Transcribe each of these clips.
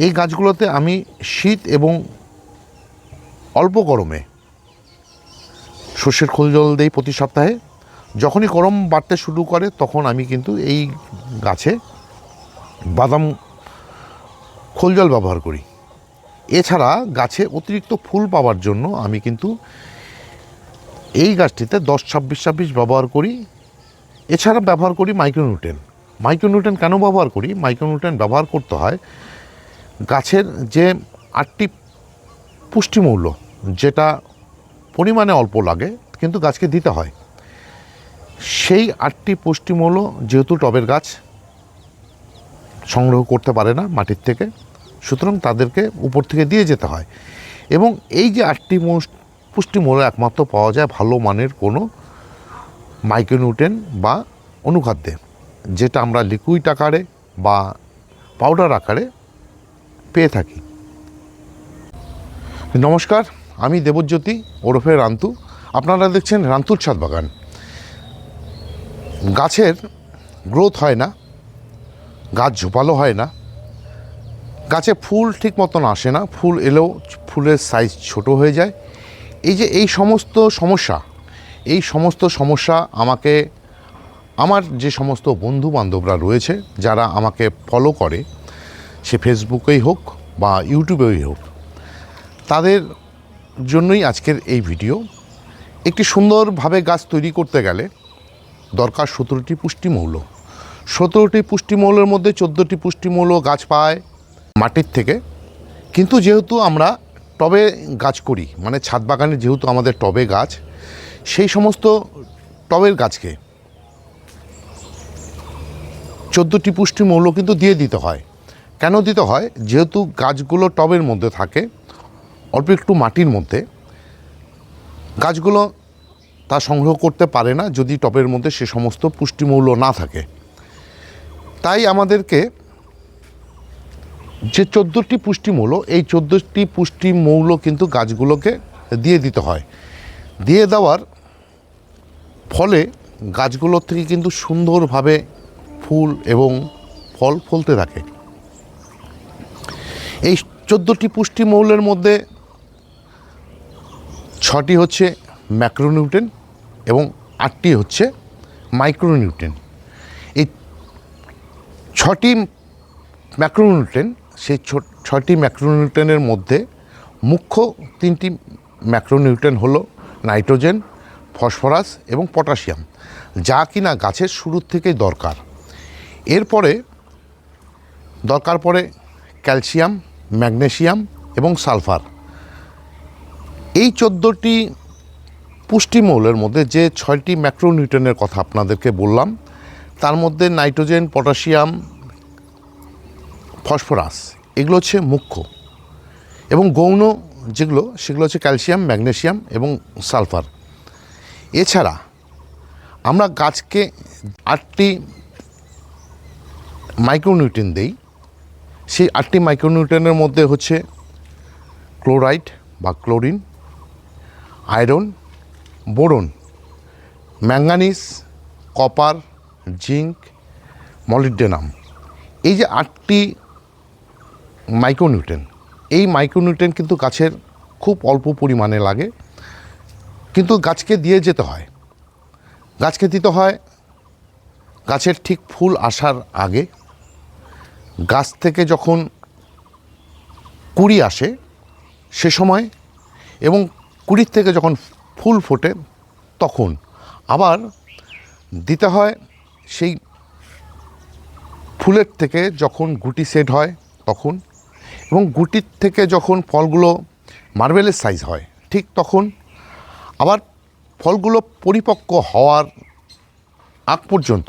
এই গাছগুলোতে আমি শীত এবং অল্প গরমে সর্ষের খোল জল দিই প্রতি সপ্তাহে। যখনই গরম বাড়তে শুরু করে তখন আমি কিন্তু এই গাছে বাদাম খোল জল ব্যবহার করি। এছাড়া গাছে অতিরিক্ত ফুল পাওয়ার জন্য আমি কিন্তু এই গাছটিতে 10-26-26 ব্যবহার করি। এছাড়া ব্যবহার করি মাইক্রোনিউট্রেন। মাইক্রোনিউট্রেন কেন ব্যবহার করি? মাইক্রোনিউট্রেন ব্যবহার করতে হয় গাছের যে 8টি পুষ্টিমূল্য, যেটা পরিমাণে অল্প লাগে কিন্তু গাছকে দিতে হয়, সেই 8টি পুষ্টিমূল্য যেহেতু টবের গাছ সংগ্রহ করতে পারে না মাটির থেকে, সুতরাং তাদেরকে উপর থেকে দিয়ে যেতে হয়। এবং এই যে 8টি পুষ্টিমূল্য একমাত্র পাওয়া যায় ভালো মানের কোনো মাইক্রোনিউট্রেন বা অনুখাদ্যে, যেটা আমরা লিকুইড আকারে বা পাউডার আকারে পেয়ে থাকি। নমস্কার, আমি দেবজ্যোতি ওরফে রান্তু। আপনারা দেখছেন রান্তুর ছাদ বাগান। গাছের গ্রোথ হয় না, গাছ ঝোপালো হয় না, গাছে ফুল ঠিক মতন আসে না, ফুল এলেও ফুলের সাইজ ছোট হয়ে যায়। এই সমস্ত সমস্যা আমাকে আমার যে সমস্ত বন্ধু বান্ধবরা রয়েছে, যারা আমাকে ফলো করে, সে ফেসবুকেই হোক বা ইউটিউবেই হোক, তাদের জন্যই আজকের এই ভিডিও। একটি সুন্দরভাবে গাছ তৈরি করতে গেলে দরকার 17টি পুষ্টিমৌল। 17টি পুষ্টিমৌলের মধ্যে 14টি পুষ্টিমৌল গাছ পায় মাটির থেকে। কিন্তু যেহেতু আমরা টবে গাছ করি, মানে ছাদ বাগানে যেহেতু আমাদের টবে গাছ, সেই সমস্ত টবের গাছকে 14টি পুষ্টিমৌল কিন্তু দিয়ে দিতে হয়। কেন দিতে হয়? যেহেতু গাছগুলো টবের মধ্যে থাকে, অল্প একটু মাটির মধ্যে, গাছগুলো তা সংগ্রহ করতে পারে না যদি টবের মধ্যে সে সমস্ত পুষ্টিমৌল না থাকে। তাই আমাদেরকে যে 14টি পুষ্টিমৌল, এই 14টি পুষ্টিমৌল কিন্তু গাছগুলোকে দিয়ে দিতে হয়। দিয়ে দেওয়ার ফলে গাছগুলোর থেকে কিন্তু সুন্দরভাবে ফুল এবং ফল ফলতে থাকে। এই 14টি পুষ্টিমৌলের মধ্যে 6টি হচ্ছে ম্যাক্রোনিউট্রেন এবং 8টি হচ্ছে মাইক্রোনিউট্রেন। এই 6টি ম্যাক্রোনিউট্রেন, সেই 6টি ম্যাক্রোনিউট্রেনের মধ্যে মুখ্য 3টি ম্যাক্রোনিউট্রেন হলো নাইট্রোজেন, ফসফরাস এবং পটাশিয়াম, যা কিনা গাছের শুরুর থেকেই দরকার। এরপরে দরকার পড়ে ক্যালসিয়াম, ম্যাগনেসিয়াম এবং সালফার। এই 14টি পুষ্টিমৌলের মধ্যে যে 6টি ম্যাক্রোনিউট্রেনের কথা আপনাদেরকে বললাম, তার মধ্যে নাইট্রোজেন, পটাশিয়াম, ফসফরাস এগুলো হচ্ছে মুখ্য, এবং গৌণ সেগুলো হচ্ছে ক্যালসিয়াম, ম্যাগনেসিয়াম এবং সালফার। এছাড়া আমরা গাছকে 8টি মাইক্রোনিউট্রেন দেই। সেই 8টি মাইক্রোনিউট্রেনের মধ্যে হচ্ছে ক্লোরাইড বা chlorine, iron, boron, manganese, copper, zinc, molybdenum. এই যে 8টি মাইক্রোনিউট্রেন, এই মাইক্রোনিউট্রেন কিন্তু গাছের খুব অল্প পরিমাণে লাগে, কিন্তু গাছকে দিয়ে যেতে হয়। গাছকে দিতে হয় গাছের ঠিক ফুল আসার আগে। গাছ থেকে যখন কুঁড়ি আসে সে সময়, এবং কুঁড়ির থেকে যখন ফুল ফোটে তখন আবার দিতে হয়। সেই ফুলের থেকে যখন গুটি সেট হয় তখন, এবং গুটির থেকে যখন ফলগুলো মার্বেলের সাইজ হয় ঠিক তখন, আবার ফলগুলো পরিপক্ক হওয়ার আগ পর্যন্ত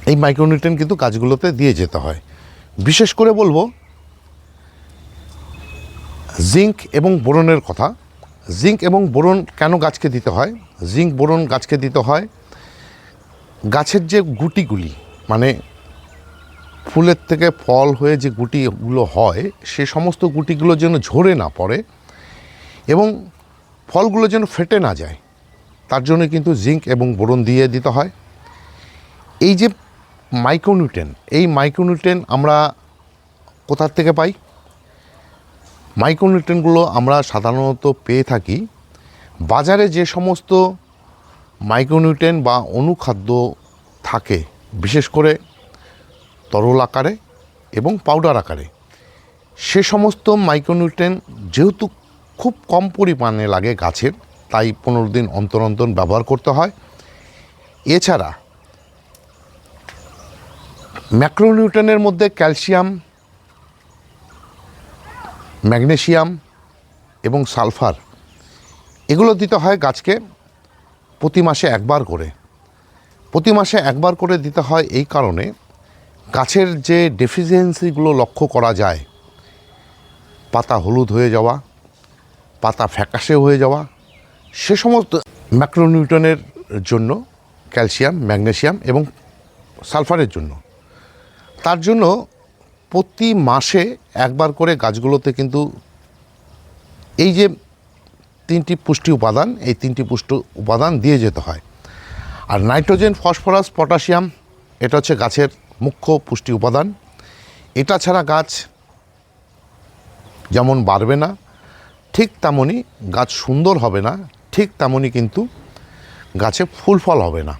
এই মাইক্রোনিউট্রেন কিন্তু গাছগুলোতে দিয়ে যেতে হয়। বিশেষ করে বলবো জিঙ্ক এবং বোরনের কথা। জিঙ্ক এবং বোরন কেন গাছকে দিতে হয়? জিঙ্ক বোরন গাছকে দিতে হয় গাছের যে গুটিগুলি, মানে ফুলের থেকে ফল হয়ে যে গুটিগুলো হয়, সে সমস্ত গুটিগুলো যেন ঝরে না পড়ে এবং ফলগুলো যেন ফেটে না যায়, তার জন্য কিন্তু জিঙ্ক এবং বোরন দিয়ে দিতে হয়। এই যে মাইক্রোনিউট্রেন, এই মাইক্রোনিউট্রেন আমরা কোথার থেকে পাই? মাইক্রোনিউট্রেনগুলো আমরা সাধারণত পেয়ে থাকি বাজারে যে সমস্ত মাইক্রোনিউট্রেন বা অনুখাদ্য থাকে, বিশেষ করে তরল আকারে এবং পাউডার আকারে। সে সমস্ত মাইক্রোনিউট্রেন যেহেতু খুব কম পরিমাণে লাগে গাছের, তাই 15 দিন অন্তর অন্তর ব্যবহার করতে হয়। এছাড়া ম্যাক্রোনিউট্রেনের মধ্যে ক্যালসিয়াম, ম্যাগনেসিয়াম এবং সালফার, এগুলো দিতে হয় গাছকে প্রতি মাসে একবার করে। প্রতি মাসে একবার করে দিতে হয় এই কারণে, গাছের যে ডেফিসিয়েন্সিগুলো লক্ষ্য করা যায়, পাতা হলুদ হয়ে যাওয়া, পাতা ফ্যাকাশে হয়ে যাওয়া, সে সমস্ত ম্যাক্রোনিউট্রনের জন্য, ক্যালসিয়াম, ম্যাগনেসিয়াম এবং সালফারের জন্য, তার জন্য প্রতি মাসে একবার করে গাছগুলোতে কিন্তু এই যে 3টি পুষ্টি উপাদান, এই 3টি পুষ্টি উপাদান দিয়ে যেতে হয়। আর নাইট্রোজেন, ফসফরাস, পটাশিয়াম, এটা হচ্ছে গাছের মুখ্য পুষ্টি উপাদান। এটা ছাড়া গাছ যেমন বাড়বে না, ঠিক তেমনই গাছ সুন্দর হবে না, ঠিক তেমনই কিন্তু গাছে ফুল ফল হবে না।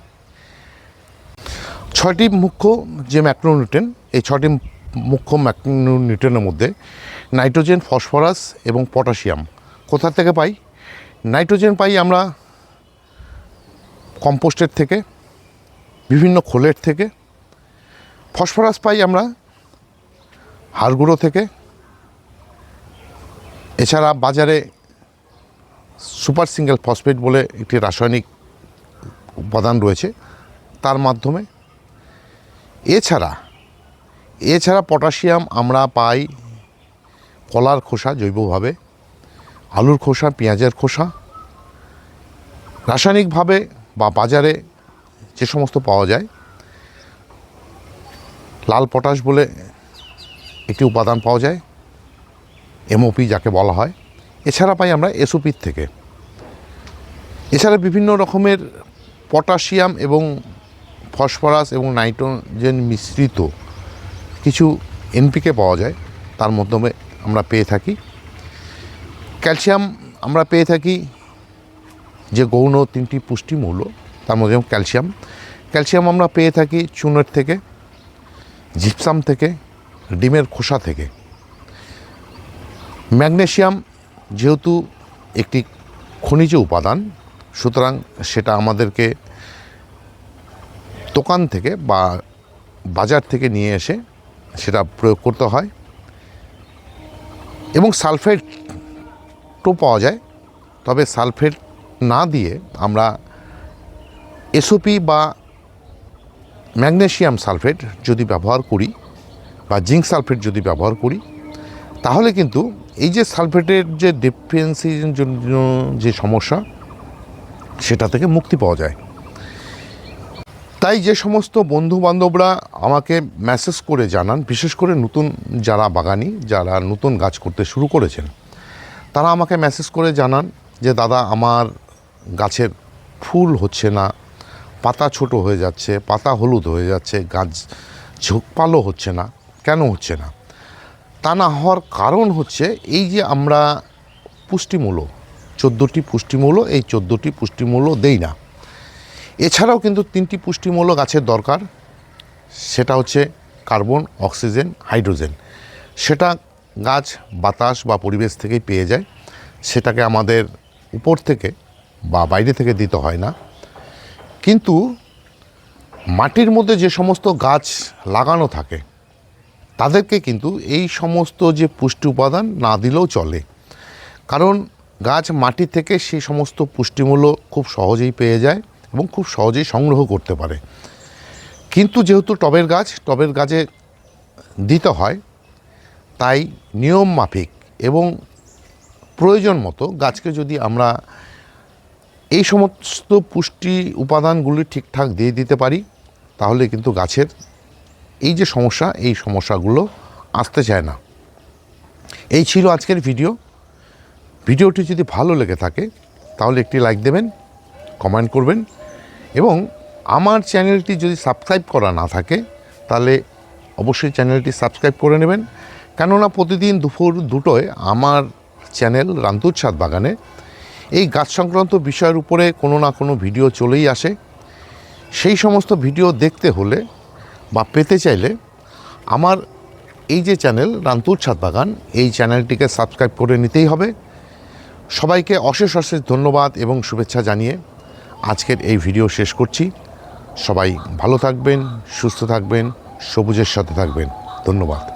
6টি মুখ্য যে ম্যাক্রোনিউট্রেন, এই 6টি মুখ্য ম্যাক্রোনিউট্রেনের মধ্যে নাইট্রোজেন, ফসফরাস এবং পটাশিয়াম কোথা থেকে পাই? নাইট্রোজেন পাই আমরা কম্পোস্টের থেকে, বিভিন্ন খোলের থেকে। ফসফরাস পাই আমরা হাড় গুঁড়ো থেকে। এছাড়া বাজারে সুপার সিঙ্গেল ফসফেট বলে একটি রাসায়নিক উপাদান রয়েছে, তার মাধ্যমে। এছাড়া পটাশিয়াম আমরা পাই কলার খোসা জৈবভাবে, আলুর খোসা, পেঁয়াজের খোসা। রাসায়নিকভাবে বা বাজারে যে সমস্ত পাওয়া যায়, লাল পটাশ বলে একটি উপাদান পাওয়া যায়, এমওপি যাকে বলা হয়। এছাড়া পাই আমরা এসওপির থেকে। এছাড়া বিভিন্ন রকমের পটাশিয়াম এবং ফসফরাস এবং নাইট্রোজেন মিশ্রিত কিছু এনপিকে পাওয়া যায়, তার মাধ্যমে আমরা পেয়ে থাকি। ক্যালসিয়াম আমরা পেয়ে থাকি যে গৌণ 3টি পুষ্টি মৌল, তার মধ্যে ক্যালসিয়াম আমরা পেয়ে থাকি চুনের থেকে, জিপসাম থেকে, ডিমের খোসা থেকে। ম্যাগনেসিয়াম যেহেতু একটি খনিজ উপাদান, সুতরাং সেটা আমাদেরকে দোকান থেকে বা বাজার থেকে নিয়ে এসে সেটা প্রয়োগ করতে হয়। এবং সালফেটও পাওয়া যায়, তবে সালফেট না দিয়ে আমরা এসওপি বা ম্যাগনেসিয়াম সালফেট যদি ব্যবহার করি বা জিঙ্ক সালফেট যদি ব্যবহার করি, তাহলে কিন্তু এই যে সালফেটের যে ডেফিসিয়েন্সির জন্য যে সমস্যা, সেটা থেকে মুক্তি পাওয়া যায়। তাই যে সমস্ত বন্ধুবান্ধবরা আমাকে মেসেজ করে জানান, বিশেষ করে নতুন যারা বাগানি, যারা নতুন গাছ করতে শুরু করেছেন, তারা আমাকে মেসেজ করে জানান যে দাদা, আমার গাছের ফুল হচ্ছে না, পাতা ছোট হয়ে যাচ্ছে, পাতা হলুদ হয়ে যাচ্ছে, গাছ ঝোঁকপালও হচ্ছে না। কেন হচ্ছে না? তা না হওয়ার কারণ হচ্ছে এই যে আমরা পুষ্টিমূল্য, 14টি পুষ্টিমূল্য, এই 14টি পুষ্টিমূল্য দেই না। এছাড়াও কিন্তু 3টি পুষ্টিমূল্য গাছের দরকার, সেটা হচ্ছে কার্বন, অক্সিজেন, হাইড্রোজেন। সেটা গাছ বাতাস বা পরিবেশ থেকেই পেয়ে যায়, সেটাকে আমাদের উপর থেকে বা বাইরে থেকে দিতে হয় না। কিন্তু মাটির মধ্যে যে সমস্ত গাছ লাগানো থাকে, তাদেরকে কিন্তু এই সমস্ত যে পুষ্টি উপাদান না দিলেও চলে, কারণ গাছ মাটি থেকে সেই সমস্ত পুষ্টিমূল্য খুব সহজেই পেয়ে যায় এবং খুব সহজেই সংগ্রহ করতে পারে। কিন্তু যেহেতু টবের গাছে দিতে হয়, তাই নিয়ম মাফিক এবং প্রয়োজন মতো গাছকে যদি আমরা এই সমস্ত পুষ্টি উপাদানগুলি ঠিকঠাক দিয়ে দিতে পারি, তাহলে কিন্তু গাছের এই যে সমস্যা, এই সমস্যাগুলো আসতে চায় না। এই ছিল আজকের ভিডিওটি যদি ভালো লেগে থাকে তাহলে একটি লাইক দেবেন, কমেন্ট করবেন, এবং আমার চ্যানেলটি যদি সাবস্ক্রাইব করা না থাকে তাহলে অবশ্যই চ্যানেলটি সাবস্ক্রাইব করে নেবেন, কেননা প্রতিদিন দুপুর 2টোয় আমার চ্যানেল রান্তুর ছাদ বাগানে এই গাছ সংক্রান্ত বিষয়ের উপরে কোনো না কোনো ভিডিও চলেই আসে। সেই সমস্ত ভিডিও দেখতে হলে বা পেতে চাইলে আমার এই যে চ্যানেল রান্তুর ছাদ বাগান, এই চ্যানেলটিকে সাবস্ক্রাইব করে নিতেই হবে। সবাইকে অশেষ অশেষ ধন্যবাদ এবং শুভেচ্ছা জানিয়ে আজকের এই ভিডিও শেষ করছি। সবাই ভালো থাকবেন, সুস্থ থাকবেন, সবুজের সাথে থাকবেন। ধন্যবাদ।